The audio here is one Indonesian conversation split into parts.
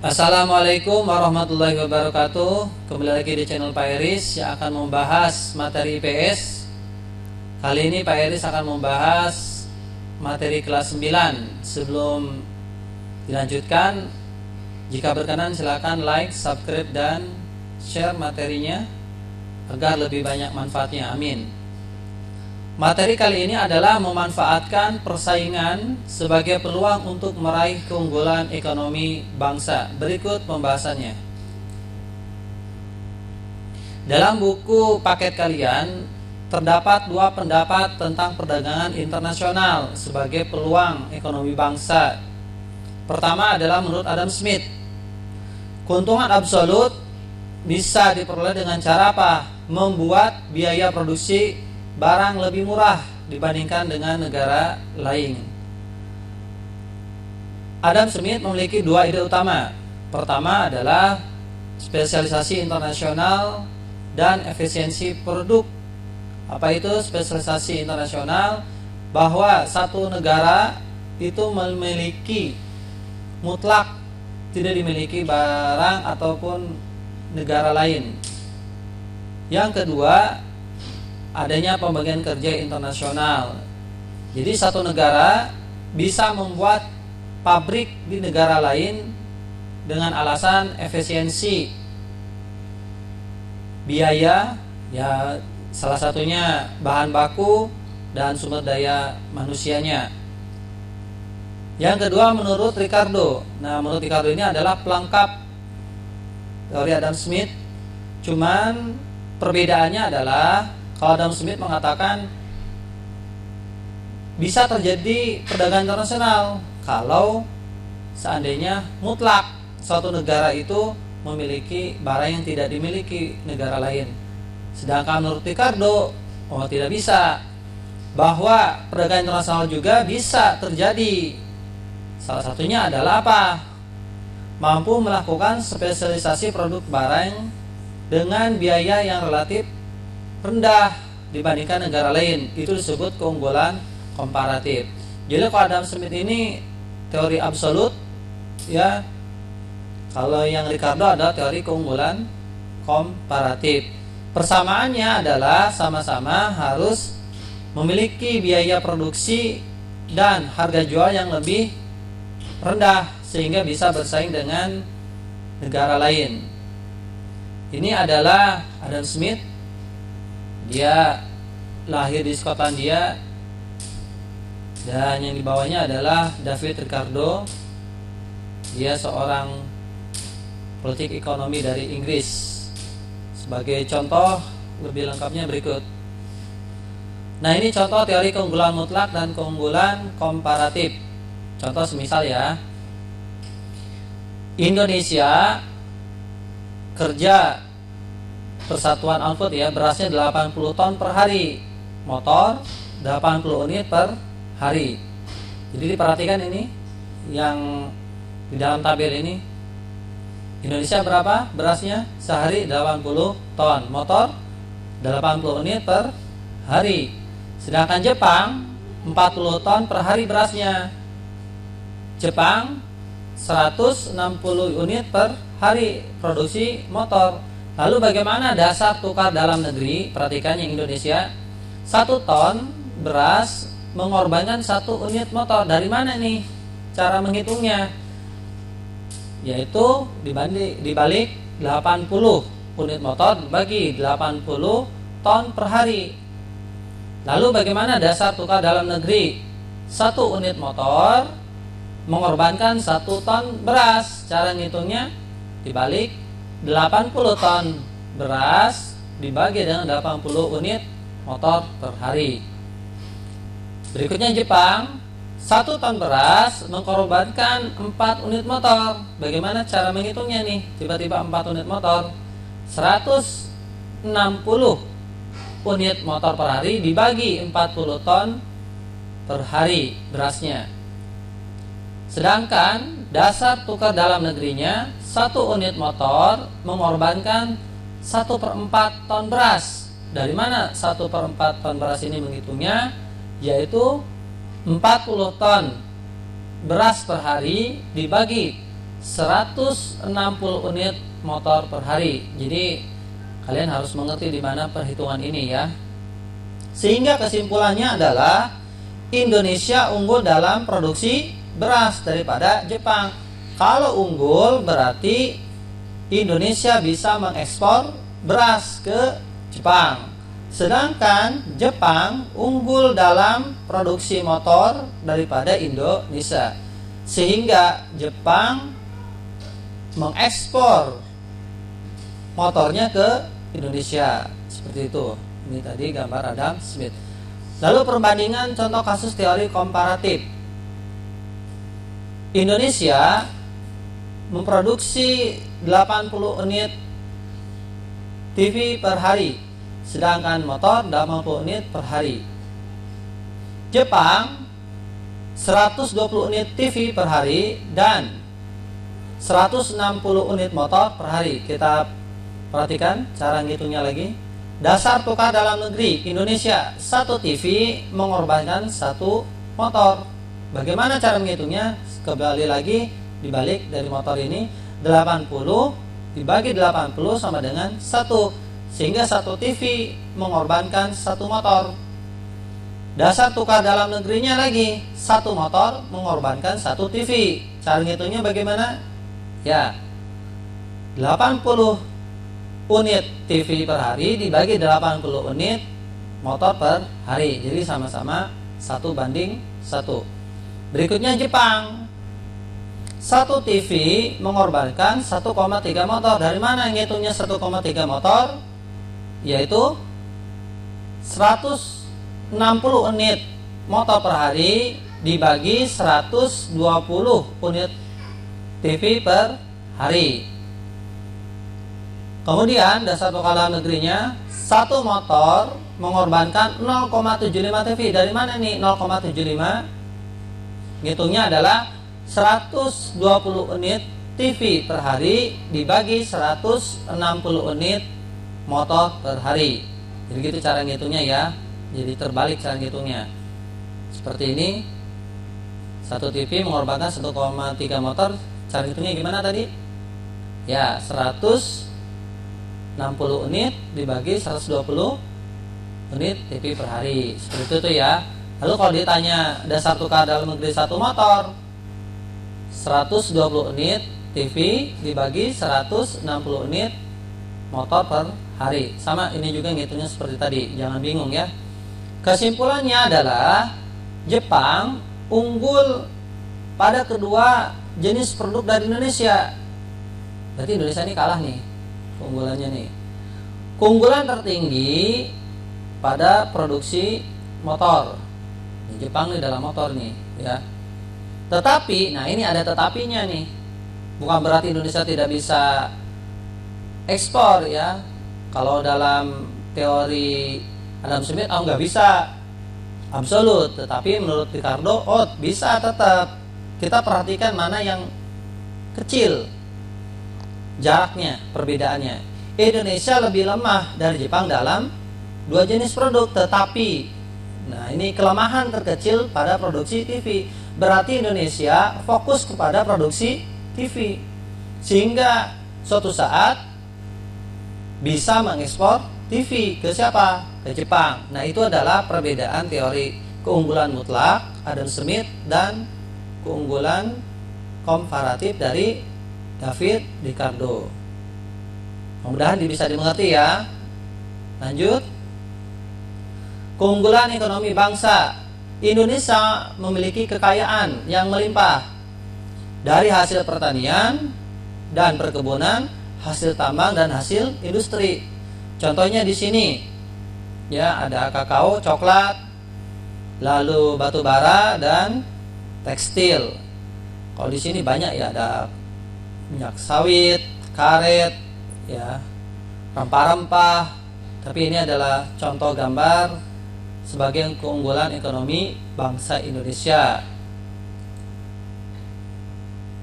Assalamualaikum warahmatullahi wabarakatuh. Kembali lagi di channel Pak Iris yang akan membahas materi IPS. Kali ini Pak Iris akan membahas materi kelas 9. Sebelum dilanjutkan, jika berkenan silakan like, subscribe, dan share materinya agar lebih banyak manfaatnya. Amin. Materi kali ini adalah memanfaatkan persaingan sebagai peluang untuk meraih keunggulan ekonomi bangsa. Berikut pembahasannya. Dalam buku paket kalian terdapat dua pendapat tentang perdagangan internasional sebagai peluang ekonomi bangsa. Pertama adalah menurut Adam Smith, keuntungan absolut bisa diperoleh dengan cara apa? Membuat biaya produksi barang lebih murah dibandingkan dengan negara lain. Adam Smith memiliki dua ide utama. Pertama adalah spesialisasi internasional dan efisiensi produk. Apa itu spesialisasi internasional? Bahwa satu negara itu memiliki mutlak, tidak dimiliki barang ataupun negara lain. Yang kedua, adanya pembagian kerja internasional. Jadi satu negara bisa membuat pabrik di negara lain dengan alasan efisiensi biaya, ya salah satunya bahan baku dan sumber daya manusianya. Yang kedua menurut Ricardo. Nah, menurut Ricardo ini adalah pelengkap teori Adam Smith. Cuman perbedaannya adalah kalau Adam Smith mengatakan bisa terjadi perdagangan internasional kalau seandainya mutlak suatu negara itu memiliki barang yang tidak dimiliki negara lain. Sedangkan menurut Ricardo, tidak bisa. Bahwa perdagangan internasional juga bisa terjadi. Salah satunya adalah apa? Mampu melakukan spesialisasi produk barang dengan biaya yang relatif rendah dibandingkan negara lain. Itu disebut keunggulan komparatif. Jadi kalau Adam Smith ini teori absolut, ya. Kalau yang Ricardo adalah teori keunggulan komparatif. Persamaannya adalah sama-sama harus memiliki biaya produksi dan harga jual yang lebih rendah sehingga bisa bersaing dengan negara lain. Ini adalah Adam Smith. Dia lahir di Skotlandia dan yang dibawanya adalah David Ricardo. Dia seorang politik ekonomi dari Inggris. Sebagai contoh lebih lengkapnya berikut. Nah, ini contoh teori keunggulan mutlak dan keunggulan komparatif. Contoh semisal ya, Indonesia kerja persatuan output ya, berasnya 80 ton per hari, motor 80 unit per hari. Jadi diperhatikan ini yang di dalam tabel ini. Indonesia berapa berasnya? Sehari 80 ton, motor 80 unit per hari. Sedangkan Jepang 40 ton per hari berasnya. Jepang 160 unit per hari produksi motor. Lalu bagaimana dasar tukar dalam negeri? Perhatikan yang Indonesia, 1 ton beras mengorbankan 1 unit motor. Dari mana nih cara menghitungnya? Yaitu dibalik 80 unit motor bagi 80 ton per hari. Lalu bagaimana dasar tukar dalam negeri? 1 unit motor mengorbankan 1 ton beras. Cara ngitungnya dibalik 80 ton beras dibagi dengan 80 unit motor per hari. Berikutnya Jepang, 1 ton beras mengorbankan 4 unit motor. Bagaimana cara menghitungnya nih? Tiba-tiba 4 unit motor, 160 unit motor per hari dibagi 40 ton per hari berasnya. Sedangkan dasar tukar dalam negerinya, 1 unit motor mengorbankan 1/4 ton beras. Dari mana 1/4 ton beras ini menghitungnya? Yaitu 40 ton beras per hari dibagi 160 unit motor per hari. Jadi kalian harus mengerti di mana perhitungan ini ya. Sehingga kesimpulannya adalah Indonesia unggul dalam produksi beras daripada Jepang. Kalau unggul berarti Indonesia bisa mengekspor beras ke Jepang. Sedangkan Jepang unggul dalam produksi motor daripada Indonesia. Sehingga Jepang mengekspor motornya ke Indonesia. Seperti itu. Ini tadi gambar Adam Smith. Lalu perbandingan contoh kasus teori komparatif. Indonesia memproduksi 80 unit TV per hari, sedangkan motor 80 unit per hari. Jepang 120 unit TV per hari dan 160 unit motor per hari. Kita perhatikan cara ngitungnya lagi. Dasar tukar dalam negeri Indonesia, 1 TV mengorbankan 1 motor. Bagaimana cara menghitungnya? Kembali lagi dibalik dari motor ini, 80 dibagi 80 sama dengan 1, sehingga 1 TV mengorbankan 1 motor. Dasar tukar dalam negerinya lagi, 1 motor mengorbankan 1 TV. Cara ngitungnya bagaimana? Ya, 80 unit TV per hari dibagi 80 unit motor per hari. Jadi sama-sama 1:1. Berikutnya Jepang, 1 TV mengorbankan 1,3 motor. Dari mana ngitungnya 1,3 motor? Yaitu 160 unit motor per hari dibagi 120 unit TV per hari. Kemudian dasar tukar dalam negerinya, 1 motor mengorbankan 0,75 TV. Dari mana nih 0,75? Ngitungnya adalah 120 unit TV per hari dibagi 160 unit motor per hari. Jadi gitu cara ngitungnya ya. Jadi terbalik cara ngitungnya. Seperti ini. 1 TV mengorbankan 1,3 motor. Cara ngitungnya gimana tadi? Ya, 160 unit dibagi 120 unit TV per hari. Seperti itu tuh ya. Lalu kalau ditanya dasar tukar dalam negeri 1 motor, 120 unit TV dibagi 160 unit motor per hari. Sama ini juga ngitungnya seperti tadi, jangan bingung ya. Kesimpulannya adalah Jepang unggul pada kedua jenis produk dari Indonesia. Berarti Indonesia ini kalah nih keunggulannya nih. Keunggulan tertinggi pada produksi motor. Jepang nih dalam motor nih ya. Tetapi, nah ini ada tetapinya nih. Bukan berarti Indonesia tidak bisa ekspor ya. Kalau dalam teori Adam Smith, nggak bisa absolut. Tetapi menurut Ricardo, bisa tetap. Kita perhatikan mana yang kecil jaraknya, perbedaannya. Indonesia lebih lemah dari Jepang dalam 2 jenis produk. Tetapi, nah ini kelemahan terkecil pada produksi TV. Berarti Indonesia fokus kepada produksi TV, sehingga suatu saat bisa mengekspor TV ke siapa? Ke Jepang. Nah itu adalah perbedaan teori keunggulan mutlak Adam Smith dan keunggulan komparatif dari David Ricardo. Mudah-mudahan bisa dimengerti ya. Lanjut. Keunggulan ekonomi bangsa. Indonesia memiliki kekayaan yang melimpah dari hasil pertanian dan perkebunan, hasil tambang dan hasil industri. Contohnya di sini ya, ada kakao, coklat, lalu batu bara dan tekstil. Kalau di sini banyak ya, ada minyak sawit, karet, ya, rempah-rempah. Tapi ini adalah contoh gambar sebagai keunggulan ekonomi bangsa Indonesia.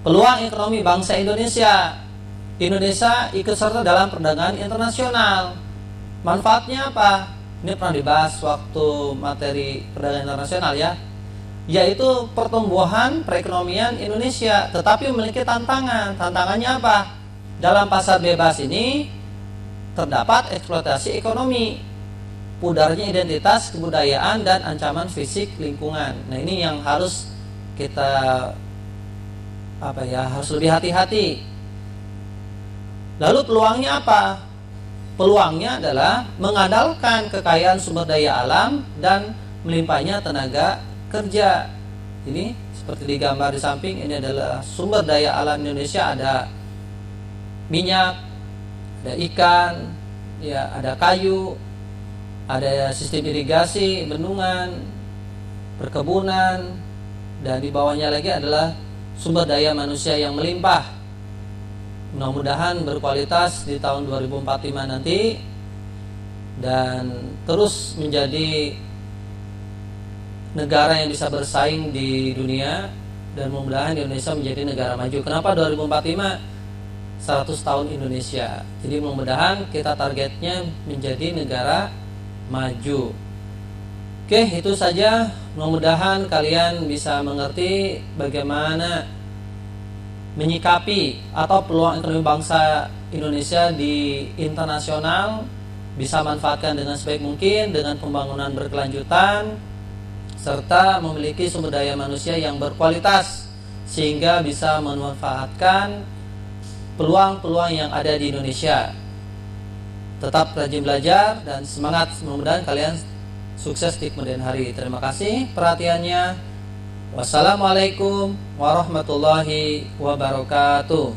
Peluang ekonomi bangsa Indonesia. Indonesia ikut serta dalam perdagangan internasional. Manfaatnya apa? Ini pernah dibahas waktu materi perdagangan internasional ya. yaitu pertumbuhan perekonomian Indonesia, tetapi memiliki tantangan. Tantangannya apa? Dalam pasar bebas ini terdapat eksploitasi ekonomi, pudarnya identitas kebudayaan, dan ancaman fisik lingkungan. Nah, ini yang harus kita harus lebih hati-hati. Lalu peluangnya apa? Peluangnya adalah mengandalkan kekayaan sumber daya alam dan melimpahnya tenaga kerja. Ini seperti di gambar di samping, ini adalah sumber daya alam Indonesia. Ada minyak, ada ikan, ya, ada kayu, ada sistem irigasi, bendungan, perkebunan, dan di bawahnya lagi adalah sumber daya manusia yang melimpah. Mudah-mudahan berkualitas di tahun 2045 nanti dan terus menjadi negara yang bisa bersaing di dunia, dan mudah-mudahan Indonesia menjadi negara maju. Kenapa 2045? 100 tahun Indonesia. Jadi mudah-mudahan kita targetnya menjadi negara maju. Oke, itu saja. Mudah-mudahan kalian bisa mengerti bagaimana menyikapi atau peluang ekonomi bangsa Indonesia di internasional, bisa manfaatkan dengan sebaik mungkin dengan pembangunan berkelanjutan, serta memiliki sumber daya manusia yang berkualitas sehingga bisa memanfaatkan peluang-peluang yang ada di Indonesia. Tetap rajin belajar dan semangat, mudah-mudahan kalian sukses di kemudian hari. Terima kasih perhatiannya. Wassalamualaikum warahmatullahi wabarakatuh.